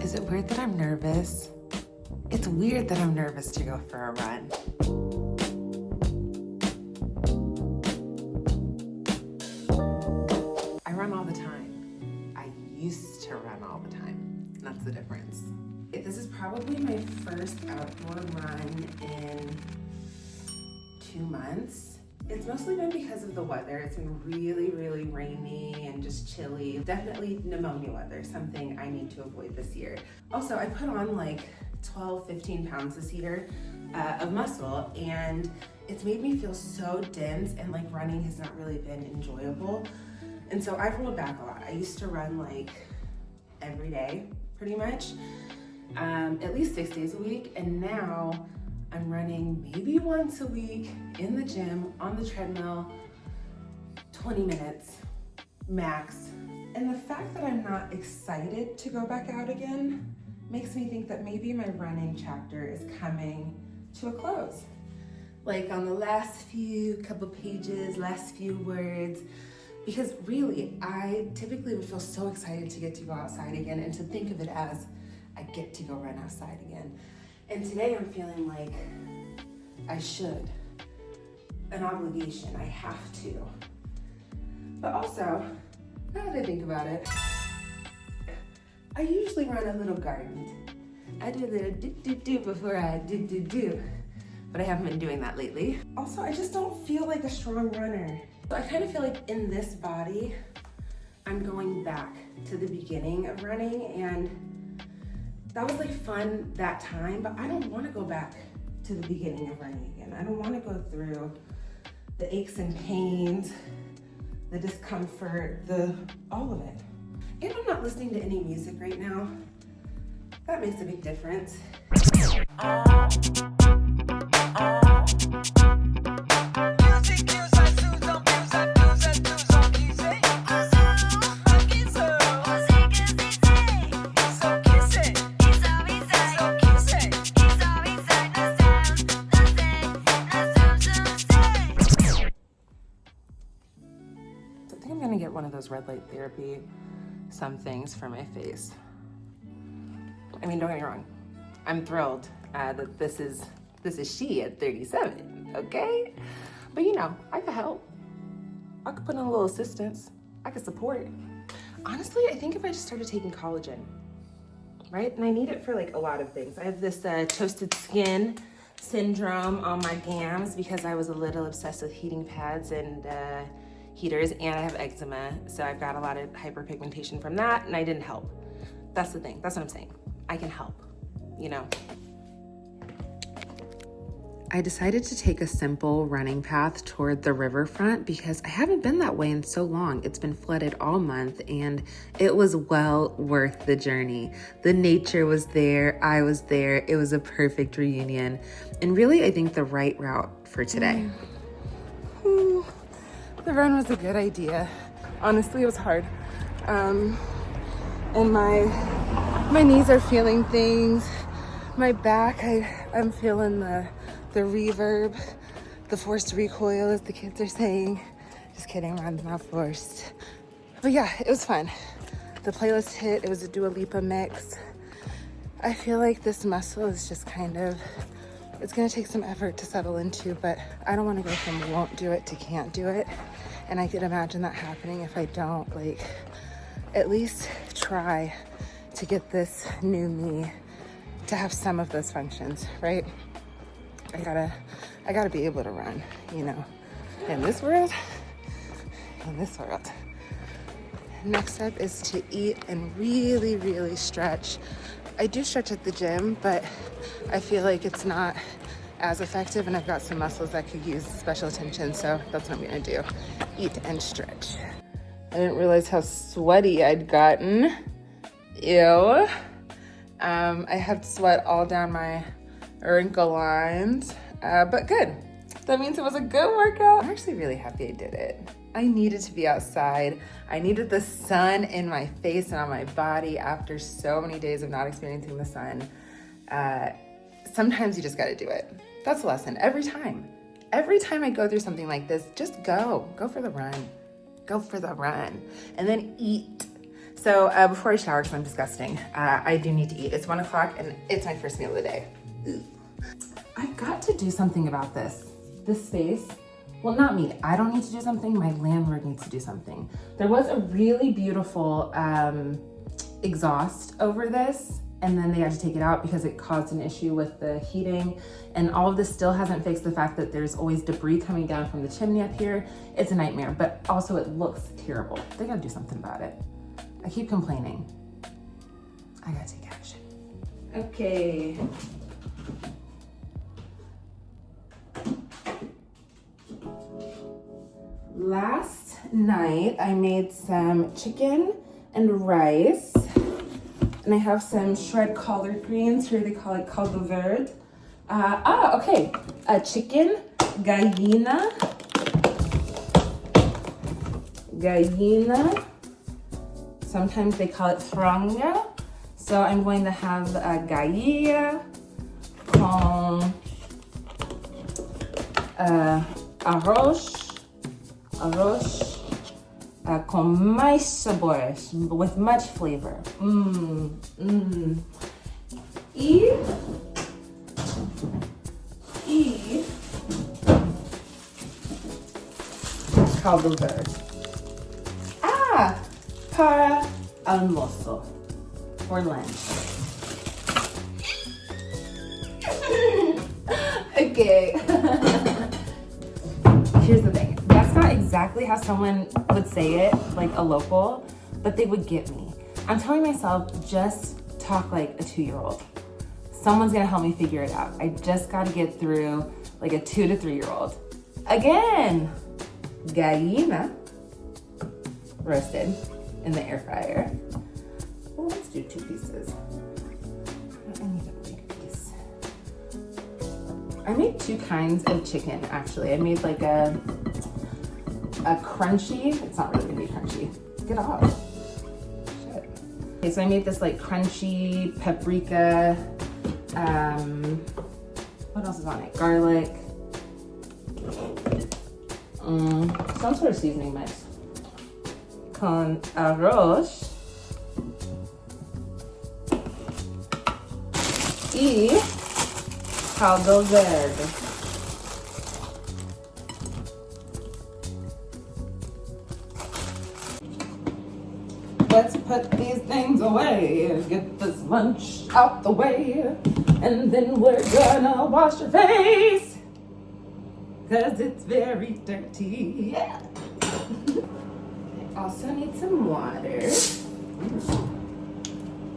Is it weird that I'm nervous? It's weird that I'm nervous to go for a run. I run all the time. I used to run all the time. That's the difference. This is probably my first outdoor run in 2 months. It's mostly been because of the weather. It's been really, really rainy and just chilly. Definitely pneumonia weather, something I need to avoid this year. Also, I put on like 12, 15 pounds this year of muscle, and it's made me feel so dense, and like running has not really been enjoyable. And so I've rolled back a lot. I used to run like every day, pretty much, at least 6 days a week, and now I'm running maybe once a week in the gym, on the treadmill, 20 minutes max. And the fact that I'm not excited to go back out again makes me think that maybe my running chapter is coming to a close. Like on the last few couple pages, last few words, because really, I typically would feel so excited to get to go outside again and to think of it as I get to go run outside again. And today I'm feeling like I should, an obligation, I have to. But also, now that I think about it, I usually run a little garden. I do a little do-do-do before I do-do-do, but I haven't been doing that lately. Also, I just don't feel like a strong runner. So I kind of feel like in this body, I'm going back to the beginning of running, and that was like fun that time, but I don't want to go back to the beginning of running again. I don't want to go through the aches and pains, the discomfort, all of it. And I'm not listening to any music right now. That makes a big difference. Get one of those red light therapy things for my face. I mean, don't get me wrong, I'm thrilled that this is she at 37, okay? But you know, I could help. I could put in a little assistance. I could support. Honestly, I think if I just started taking collagen, right? And I need it for like a lot of things. I have this toasted skin syndrome on my gams because I was a little obsessed with heating pads and heaters, and I have eczema, so I've got a lot of hyperpigmentation from that, and I didn't help. That's the thing, that's what I'm saying. I can help, you know. I decided to take a simple running path toward the riverfront because I haven't been that way in so long. It's been flooded all month, and it was well worth the journey. The nature was there, I was there, it was a perfect reunion, and really, I think the right route for today. The run was a good idea. Honestly, it was hard. And my knees are feeling things. My back, I'm feeling the reverb, the forced recoil, as the kids are saying. Just kidding, run's not forced. But yeah, it was fun. The playlist hit, it was a Dua Lipa mix. I feel like this muscle is just kind of, it's gonna take some effort to settle into, but I don't wanna go from won't do it to can't do it. And I can imagine that happening if I don't, like, at least try to get this new me to have some of those functions, right? I gotta be able to run, you know, in this world. Next up is to eat and really, really stretch. I do stretch at the gym, but I feel like it's not as effective, and I've got some muscles that could use special attention, so that's what I'm gonna do. Eat and stretch. I didn't realize how sweaty I'd gotten. Ew. I had sweat all down my wrinkle lines, but good. That means it was a good workout. I'm actually really happy I did it. I needed to be outside. I needed the sun in my face and on my body after so many days of not experiencing the sun. Sometimes you just gotta do it. That's a lesson every time. Every time I go through something like this, just go for the run. Go for the run. And then eat. So before I shower, because I'm disgusting, I do need to eat. It's 1 o'clock and it's my first meal of the day. I've got to do something about this space. Well, not me. I don't need to do something. My landlord needs to do something. There was a really beautiful exhaust over this, and then they had to take it out because it caused an issue with the heating. And all of this still hasn't fixed the fact that there's always debris coming down from the chimney up here. It's a nightmare, but also it looks terrible. They gotta do something about it. I keep complaining. I gotta take action. Okay. Last night I made some chicken and rice, and I have some shred collard greens. Here they call it caldo verde. Okay. Chicken, gallina. Sometimes they call it franga. So I'm going to have gaia con arroz com mais sabores, with much flavor. E caldo verde. Para almoço, for lunch. Okay. Here's the thing. That's not exactly how someone would say it, like a local, but they would get me. I'm telling myself, just talk like a 2-year-old. Someone's gonna help me figure it out. I just gotta get through like a 2 to 3-year-old. Again, gallina, roasted in the air fryer. Oh, let's do 2 pieces. I need a big piece. I made 2 kinds of chicken, actually. I made like a crunchy, it's not really gonna be crunchy. Get off. Shit. Okay, so I made this like crunchy paprika, what else is on it? Garlic, some sort of seasoning mix. Con arroz y caldo verde. Let's put these things away, get this lunch out the way, and then we're gonna wash your face, 'cause it's very dirty. Yeah. I also need some water.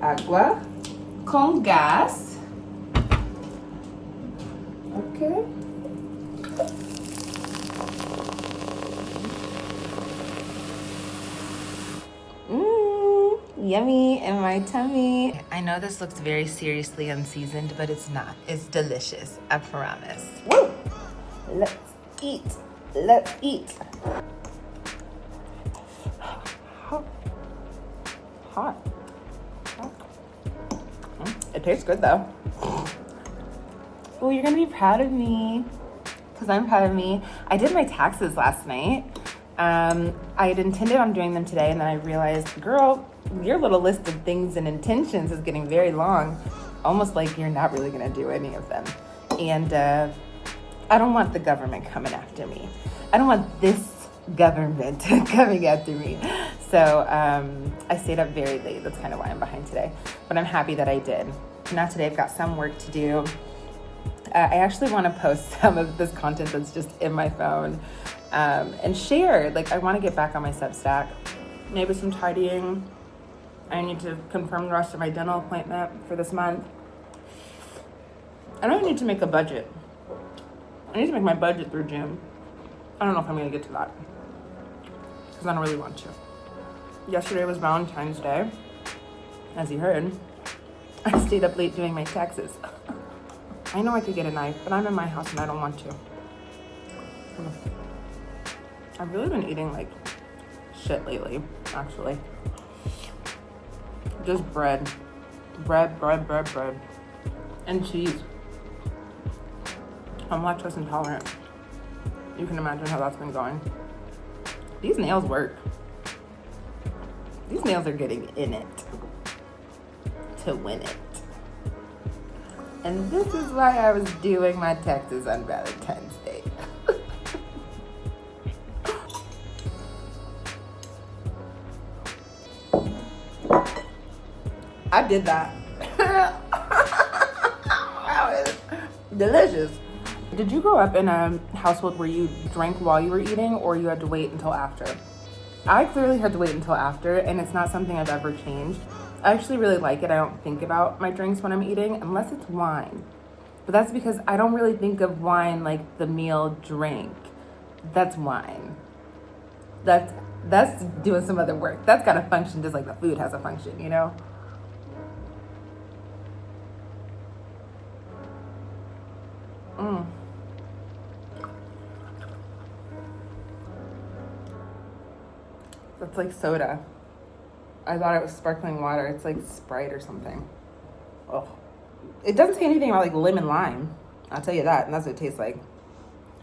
Agua con gas. Okay. Yummy in my tummy. I know this looks very seriously unseasoned, but it's not. It's delicious, I promise. Woo! Let's eat. Let's eat. Hot. It tastes good though. Oh, you're gonna be proud of me, because I'm proud of me. I did my taxes last night. I had intended on doing them today, and then I realized, girl, your little list of things and intentions is getting very long, almost like you're not really gonna do any of them. And I don't want the government coming after me. I don't want this government coming after me. So I stayed up very late. That's kind of why I'm behind today, but I'm happy that I did. Now today I've got some work to do. I actually want to post some of this content that's just in my phone and share. Like, I want to get back on my Substack, maybe some tidying. I need to confirm the rest of my dental appointment for this month. And I need to make a budget. I need to make my budget through June. I don't know if I'm going to get to that, because I don't really want to. Yesterday was Valentine's Day, as you heard. I stayed up late doing my taxes. I know I could get a knife, but I'm in my house and I don't want to. I've really been eating like shit lately, actually. Just bread. Bread. And cheese. I'm lactose intolerant. You can imagine how that's been going. These nails work. These nails are getting in it to win it. And this is why I was doing my taxes on Valentine's Day. I did that. Wow, it's delicious. Did you grow up in a household where you drank while you were eating, or you had to wait until after? I clearly had to wait until after, and it's not something I've ever changed. I actually really like it. I don't think about my drinks when I'm eating, unless it's wine. But that's because I don't really think of wine like the meal drink. That's wine. That's doing some other work. That's got to function just like the food has a function, you know? That's like soda. I thought it was sparkling water. It's like Sprite or something. Oh, it doesn't say anything about like lemon lime. I'll tell you that, and that's what it tastes like.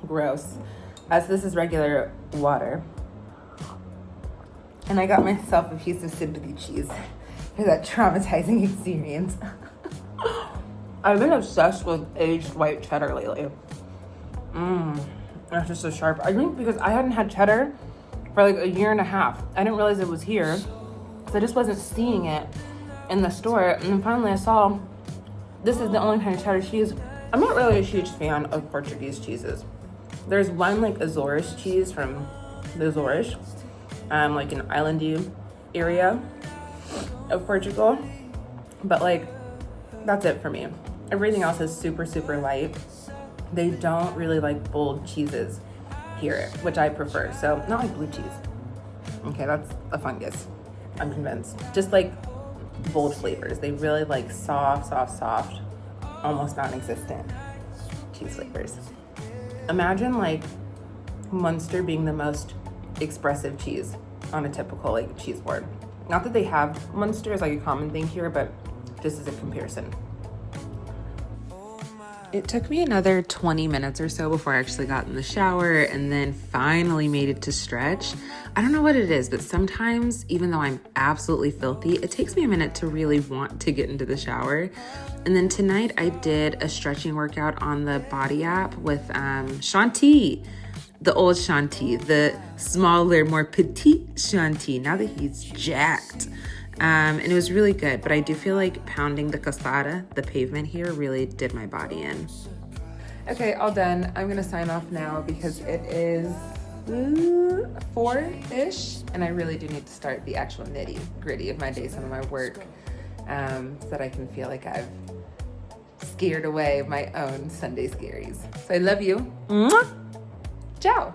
Gross. As this is regular water. And I got myself a piece of sympathy cheese for that traumatizing experience. I've been obsessed with aged white cheddar lately. That's just so sharp. I think because I hadn't had cheddar for like a year and a half. I didn't realize it was here, because I just wasn't seeing it in the store. And then finally I saw this is the only kind of cheddar cheese. I'm not really a huge fan of Portuguese cheeses. There's one like Azores cheese from the Azores, like an islandy area of Portugal. But like, that's it for me. Everything else is super, super light. They don't really like bold cheeses here, which I prefer. So not like blue cheese. Okay, that's a fungus. I'm convinced. Just like bold flavors. They really like soft, almost non-existent cheese flavors. Imagine like Munster being the most expressive cheese on a typical like cheese board. Not that they have Munster as like a common thing here, but just as a comparison. It took me another 20 minutes or so before I actually got in the shower and then finally made it to stretch. I don't know what it is, but sometimes, even though I'm absolutely filthy, it takes me a minute to really want to get into the shower. And then tonight I did a stretching workout on the Body app with Shanti, the old Shanti, the smaller, more petite Shanti, now that he's jacked. And it was really good, but I do feel like pounding the calçada, the pavement here, really did my body in. Okay, all done. I'm gonna sign off now because it is 4-ish, and I really do need to start the actual nitty gritty of my day, some of my work, so that I can feel like I've scared away my own Sunday scaries. So I love you. Mwah! Ciao.